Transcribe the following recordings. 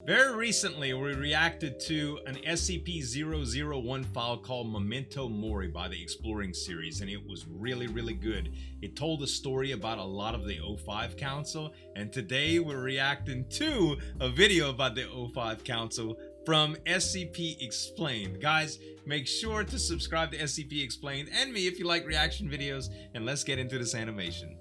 Very recently, we reacted to an SCP-001 file called Memento Mori by the Exploring series, and it was really good. It told a story about a lot of the O5 Council, and today we're reacting to a video about the O5 Council from SCP Explained. Guys, make sure to subscribe to SCP Explained and me if you like reaction videos, and let's get into this animation.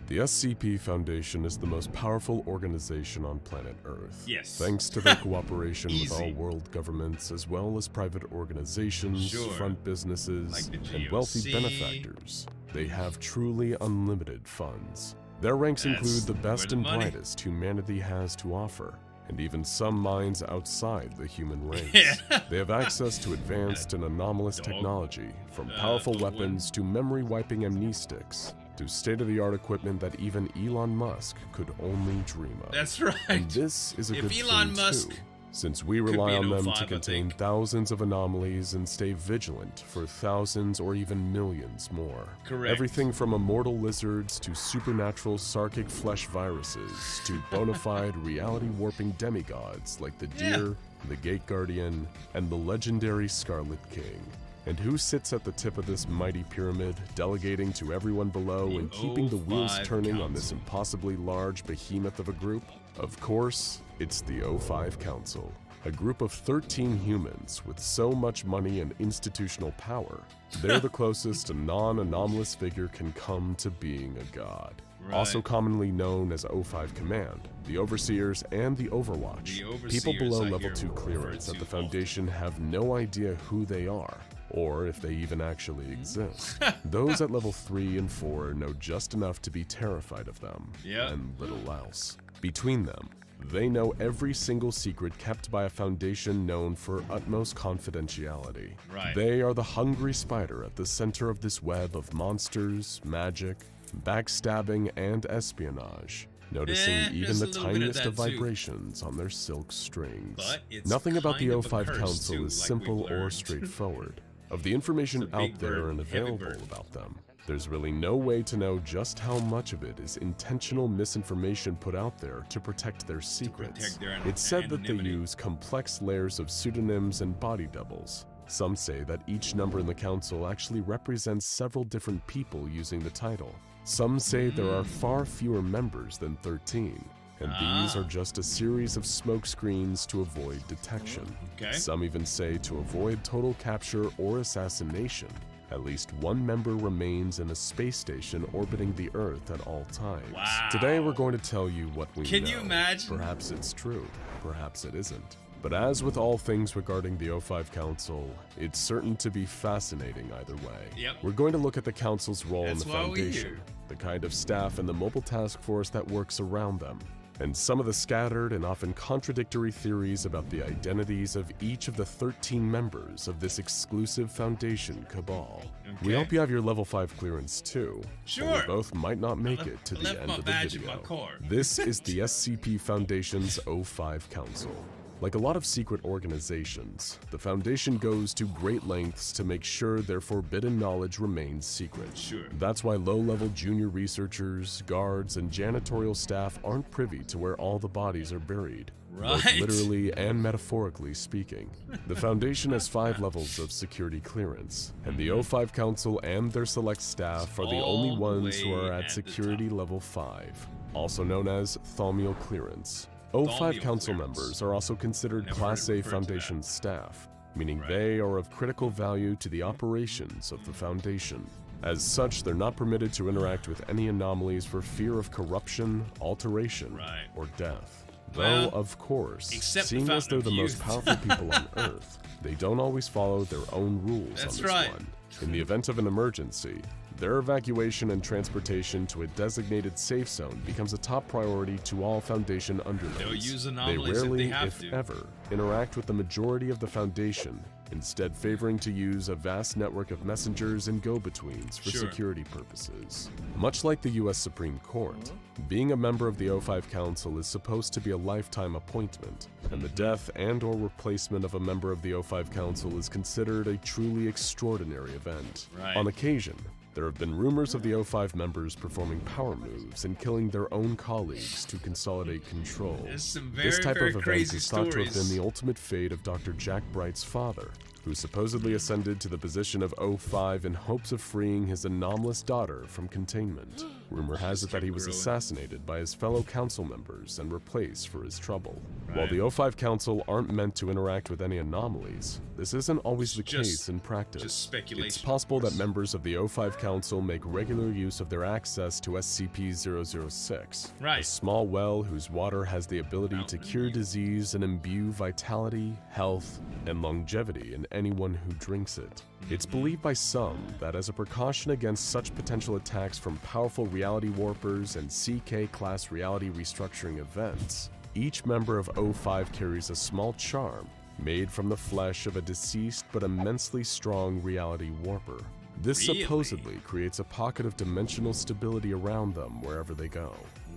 The SCP Foundation is the most powerful organization on planet Earth. Yes. Thanks to their cooperation with Easy. all world governments, as well as private organizations, Sure. front businesses, Like the and wealthy GOC. benefactors. They have truly unlimited funds. Their ranks That's include the where best the and money- brightest humanity has to offer, and even some minds outside the human race. Yeah. They have access to advanced and anomalous Dog. technology, from powerful dog weapons to memory-wiping amnestics, to state-of-the-art equipment that even Elon Musk could only dream of. That's right. And this is a If good Elon thing Musk too, since we could rely be on an them 05, to I contain think. thousands of anomalies and stay vigilant for thousands or even millions more. Correct. Everything from immortal lizards to supernatural sarkic flesh viruses to bona fide reality-warping demigods like the Deer, the Gate Guardian, and the legendary Scarlet King. And who sits at the tip of this mighty pyramid, delegating to everyone below The and keeping the wheels O5 turning on this Council. impossibly large behemoth of a group? Of course, it's the O5 Council, a group of 13 humans with so much money and institutional power. They're the closest a non-anomalous figure can come to being a god. Right. Also commonly known as O5 Command, the Overseers, and the Overwatch. The People Overseers, below I level hear 2 referred clearance to at the often. Foundation have no idea who they are, or if they even actually exist. Those at level 3 and 4 know just enough to be terrified of them, Yeah. and little else. Between them, they know every single secret kept by a Foundation known for utmost confidentiality. Right. They are the hungry spider at the center of this web of monsters, magic, backstabbing, and espionage. Noticing even just the a little bit of tiniest of that too. vibrations on their silk strings. But it's Nothing about the kind of a O5 curse, Council too, is like simple we've or learned. straightforward. Of the information It's a out big there bird, and heavy available bird. about them, there's really no way to know just how much of it is intentional misinformation put out there to protect their secrets. protect their It's said that they anonymity. use complex layers of pseudonyms and body doubles. Some say that each number in the council actually represents several different people using the title. Some say there are far fewer members than 13, and these are just a series of smokescreens to avoid detection. Okay. Some even say to avoid total capture or assassination, at least one member remains in a space station orbiting the Earth at all times. Wow. Today we're going to tell you what we know. Can you imagine? Perhaps it's true, perhaps it isn't. But as with all things regarding the O5 Council, it's certain to be fascinating either way. Yep. We're going to look at the Council's role That's in the why we're Foundation, here. the kind of staff and the mobile task force that works around them, and some of the scattered and often contradictory theories about the identities of each of the 13 members of this exclusive Foundation cabal. We Okay. hope you have your level 5 clearance too. Sure. But we both might not make it to I the left end my of the badge in video. my car. This is the SCP Foundation's O5 Council. Like a lot of secret organizations, the Foundation goes to great lengths to make sure their forbidden knowledge remains secret. Sure. That's why low-level junior researchers, guards, and janitorial staff aren't privy to where all the bodies are buried. Both Right. literally and metaphorically speaking. The Foundation has 5 levels of security clearance, and the O5 Council and their select staff are the All only the ones who way are at at the security level 5, also known as Thaumial Clearance. O5 Thaumial Council clearance. members are also considered Never Class A referred to that. Foundation staff, meaning Right. they are of critical value to the operations of the Foundation. As such, they're not permitted to interact with any anomalies for fear of corruption, alteration, Right. or death. Well, Though, of course, except the seeing as Fountain they're the of most Youth. powerful people on Earth, they don't always follow their own rules That's on this right. one. In the event of an emergency, their evacuation and transportation to a designated safe zone becomes a top priority to all Foundation underlings. They'll use They anomalies if rarely, they have if to. ever, interact with the majority of the Foundation, instead favoring to use a vast network of messengers and go-betweens for Sure. security purposes. Much like the US Supreme Court, being a member of the O5 Council is supposed to be a lifetime appointment, and the death and/or replacement of a member of the O5 Council is considered a truly extraordinary event. Right. On occasion, There have been rumors of the O5 members performing power moves and killing their own colleagues to consolidate control. There's some This type of event crazy is thought to have stories. been the ultimate fate of Dr. Jack Bright's father, who supposedly ascended to the position of O5 in hopes of freeing his anomalous daughter from containment. Rumor has it that he was assassinated by his fellow council members and replaced for his trouble. While the O5 Council aren't meant to interact with any anomalies, this isn't always the case in practice. Just speculation. It's possible that members of the O5 Council make regular use of their access to SCP-006, a small well whose water has the ability to cure disease and imbue vitality, health, and longevity in anyone who drinks it. It's believed by some that as a precaution against such potential attacks from powerful reality warpers and CK-class reality restructuring events, each member of O5 carries a small charm made from the flesh of a deceased but immensely strong reality warper. This supposedly creates a pocket of dimensional stability around them wherever they go.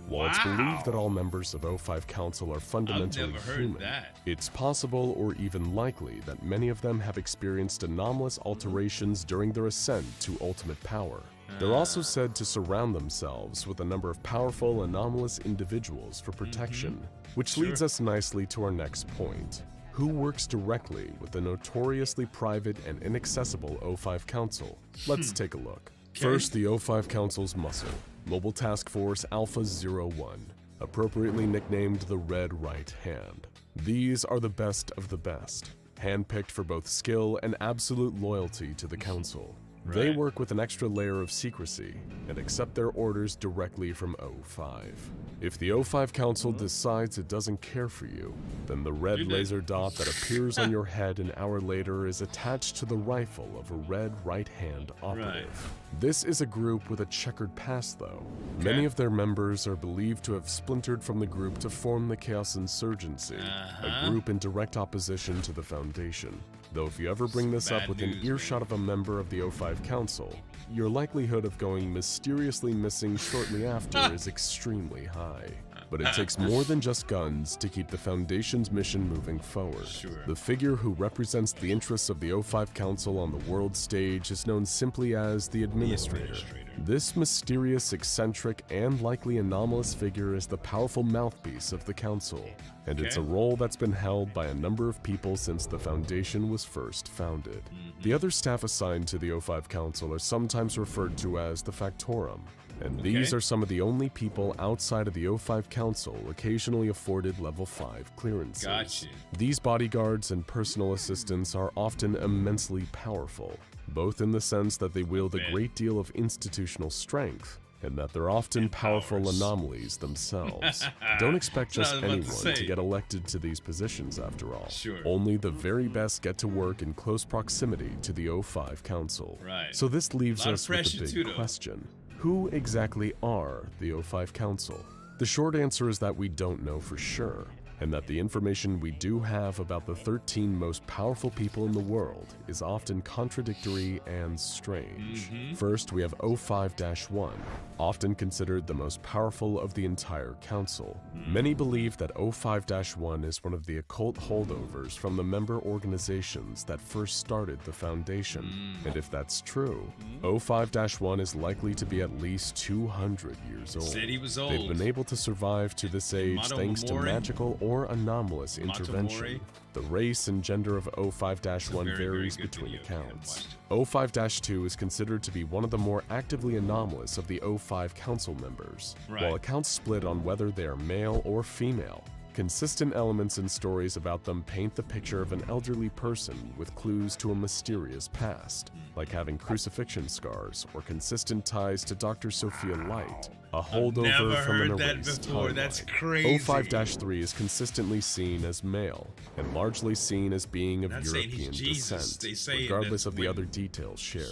While it's believed that all members of O5 Council are fundamentally human, it's possible or even likely that many of them have experienced anomalous alterations during their ascent to ultimate power. They're also said to surround themselves with a number of powerful, anomalous individuals for protection, which leads us nicely to our next point. Who works directly with the notoriously private and inaccessible O5 Council? Let's take a look. First, the O5 Council's muscle, Mobile Task Force Alpha-01, appropriately nicknamed the Red Right Hand. These are the best of the best, handpicked for both skill and absolute loyalty to the Council. They work with an extra layer of secrecy and accept their orders directly from O5. If the O5 Council decides it doesn't care for you, then the red laser dot that appears on your head an hour later is attached to the rifle of a red right-hand operative. This is a group with a checkered past, though. Many of their members are believed to have splintered from the group to form the Chaos Insurgency, a group in direct opposition to the Foundation. Though if you ever bring this up within earshot of a member of the O5 Council, your likelihood of going mysteriously missing shortly after is extremely high. But it takes more than just guns to keep the Foundation's mission moving forward. The figure who represents the interests of the O5 Council on the world stage is known simply as the Administrator. This mysterious, eccentric, and likely anomalous figure is the powerful mouthpiece of the Council, and it's a role that's been held by a number of people since the Foundation was first founded. The other staff assigned to the O5 Council are sometimes referred to as the Factorum, and these are some of the only people outside of the O5 Council occasionally afforded level 5 clearances. These bodyguards and personal assistants are often immensely powerful, both in the sense that they wield a great deal of institutional strength, and that they're often powerful anomalies themselves. Don't expect just anyone to get elected to these positions after all. Only the very best get to work in close proximity to the O5 Council. So this leaves us with the big question. Who exactly are the O5 Council? The short answer is that we don't know for sure, and that the information we do have about the 13 most powerful people in the world is often contradictory and strange. First, we have O5-1, often considered the most powerful of the entire council. Many believe that O5-1 is one of the occult holdovers from the member organizations that first started the Foundation. And if that's true, O5-1 is likely to be at least 200 years old. They've been able to survive to this age thanks to magical or anomalous intervention. The race and gender of O5-1 varies between accounts. O5-2 is considered to be one of the more actively anomalous of the O5 Council members, while accounts split on whether they are male or female. Consistent elements and stories about them paint the picture of an elderly person with clues to a mysterious past, like having crucifixion scars or consistent ties to Dr. Sophia Light, a holdover from an erased timeline. That's crazy. O5-3 is consistently seen as male, and largely seen as being of European descent, regardless of the other details shared.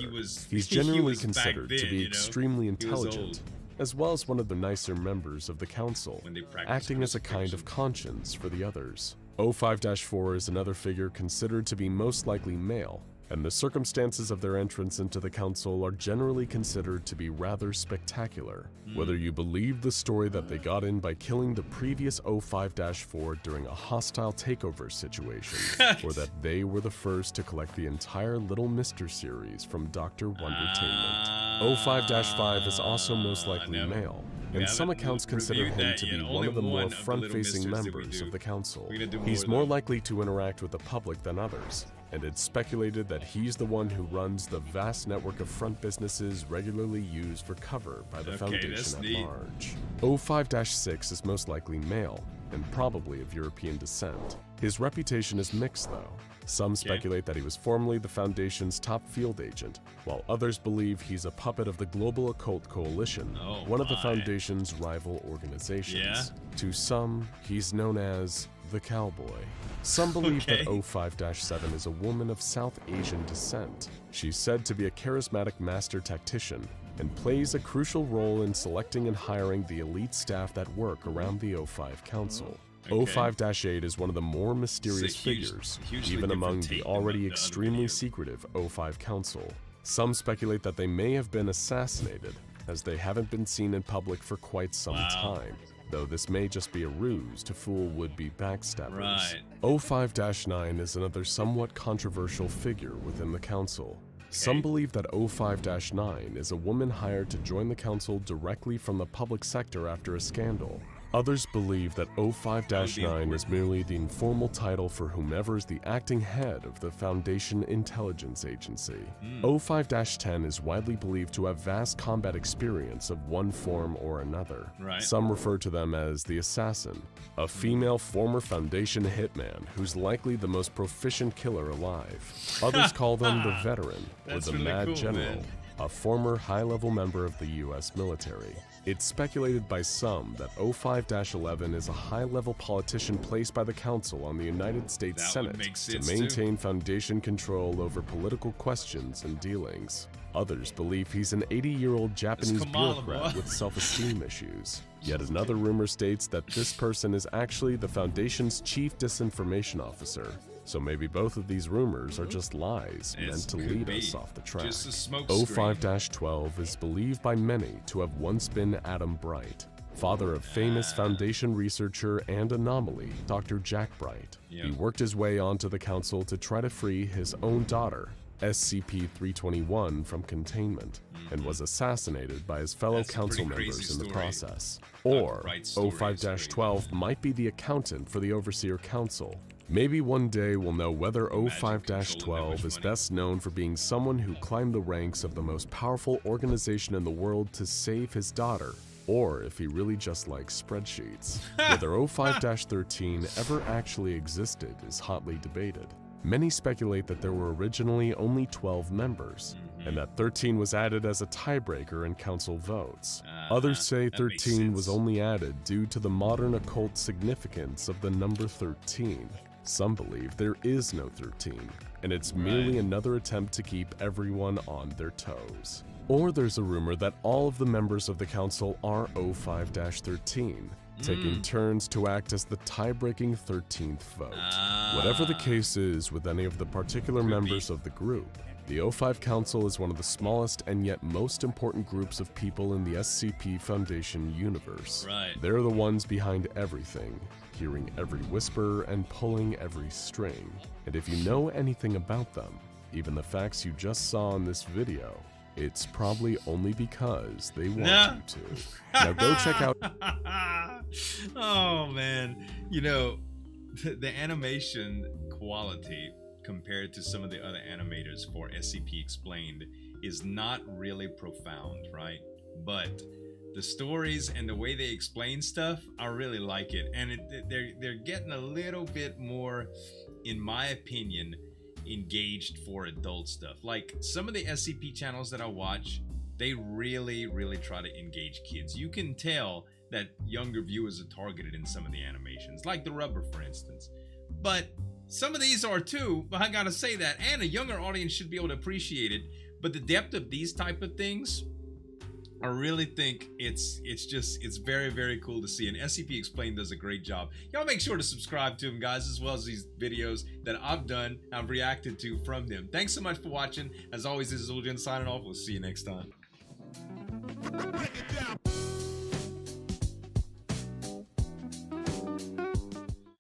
He's generally considered to be extremely intelligent, as well as one of the nicer members of the council, acting as a kind of conscience for the others. O5-4 is another figure considered to be most likely male, and the circumstances of their entrance into the council are generally considered to be rather spectacular. Whether you believe the story that they got in by killing the previous O5-4 during a hostile takeover situation, or that they were the first to collect the entire Little Mister series from Dr. Wondertainment. O5-5 is also most likely no. male, We and some haven't accounts consider reviewed him that to be yet. one Only of the more one of the little front-facing mysteries that we members do. of the council. We're gonna do He's more, more though. likely to interact with the public than others, and it's speculated that he's the one who runs the vast network of front businesses regularly used for cover by the Okay, that's Foundation at neat. large. O5-6 is most likely male, and probably of European descent. His reputation is mixed, though. Some speculate that he was formerly the Foundation's top field agent, while others believe he's a puppet of the Global Occult Coalition, Oh, one of the my. Foundation's rival organizations. Yeah? To some, he's known as the Cowboy. Some believe Okay. that O5-7 is a woman of South Asian descent. She's said to be a charismatic master tactician and plays a crucial role in selecting and hiring the elite staff that work around the O5 Council. Okay. O5-8 is one of the more mysterious It's a huge- figures, hugely even among different the take than already the other extremely videos. secretive O5 Council. Some speculate that they may have been assassinated, as they haven't been seen in public for quite some Wow. time, though this may just be a ruse to fool would-be backstabbers. Right. O5-9 is another somewhat controversial figure within the council. Some believe that O5-9 is a woman hired to join the council directly from the public sector after a scandal. Others believe that O5-9 is merely the informal title for whomever is the acting head of the Foundation Intelligence Agency. O5-10 is widely believed to have vast combat experience of one form or another. Right. Some refer to them as the Assassin, a female former Foundation hitman who's likely the most proficient killer alive. Others call them the Veteran, or That's the really Mad cool, General, man. a former high-level member of the US military. It's speculated by some that O5-11 is a high-level politician placed by the Council on the United States That would Senate make to sense, too. maintain Foundation control over political questions and dealings. Others believe he's an 80-year-old Japanese Kamala, bureaucrat boy. with self-esteem issues. Yet another rumor states that this person is actually the Foundation's chief disinformation officer. So maybe both of these rumors are just lies meant to Could lead be. us off the track. Just a smoke screen. O5-12 is believed by many to have once been Adam Bright, father of famous Foundation researcher and anomaly, Dr. Jack Bright. Yeah. He worked his way onto the council to try to free his own daughter, SCP-321, from containment, and was assassinated by his fellow That's a council pretty members crazy in the story. process. Dr. Or Bright's story is O5-12 might be the accountant for the Overseer Council. Maybe one day we'll know whether control of that O5-12 much is money. best known for being someone who climbed the ranks of the most powerful organization in the world to save his daughter, or if he really just likes spreadsheets. Whether O5-13 ever actually existed is hotly debated. Many speculate that there were originally only 12 members, and that 13 was added as a tiebreaker in council votes. Others say that makes 13 was sense. only added due to the modern occult significance of the number 13. Some believe there is no 13, and it's merely another attempt to keep everyone on their toes. Or there's a rumor that all of the members of the council are O5-13, taking turns to act as the tie-breaking 13th vote. Whatever the case is with any of the particular members of the group, the O5 Council is one of the smallest and yet most important groups of people in the SCP Foundation universe. Right. They're the ones behind everything, hearing every whisper and pulling every string. And if you know anything about them, even the facts you just saw in this video, it's probably only because they want you to. Now go check out... Oh man, you know, the animation quality compared to some of the other animators for SCP Explained is not really profound, right? But the stories and the way they explain stuff, I really like it, and they're getting a little bit more, in my opinion, engaged for adult stuff. Like some of the SCP channels that I watch, they really try to engage kids. You can tell that younger viewers are targeted in some of the animations, like the rubber, for instance. But some of these are too, but I gotta say that, and a younger audience should be able to appreciate it. But the depth of these type of things, I really think it's very cool to see, and SCP Explained does a great job. Y'all make sure to subscribe to him, guys, as well as these videos that I've done, I've reacted to from them. Thanks so much for watching. As always, this is Zueljin signing off. We'll see you next time.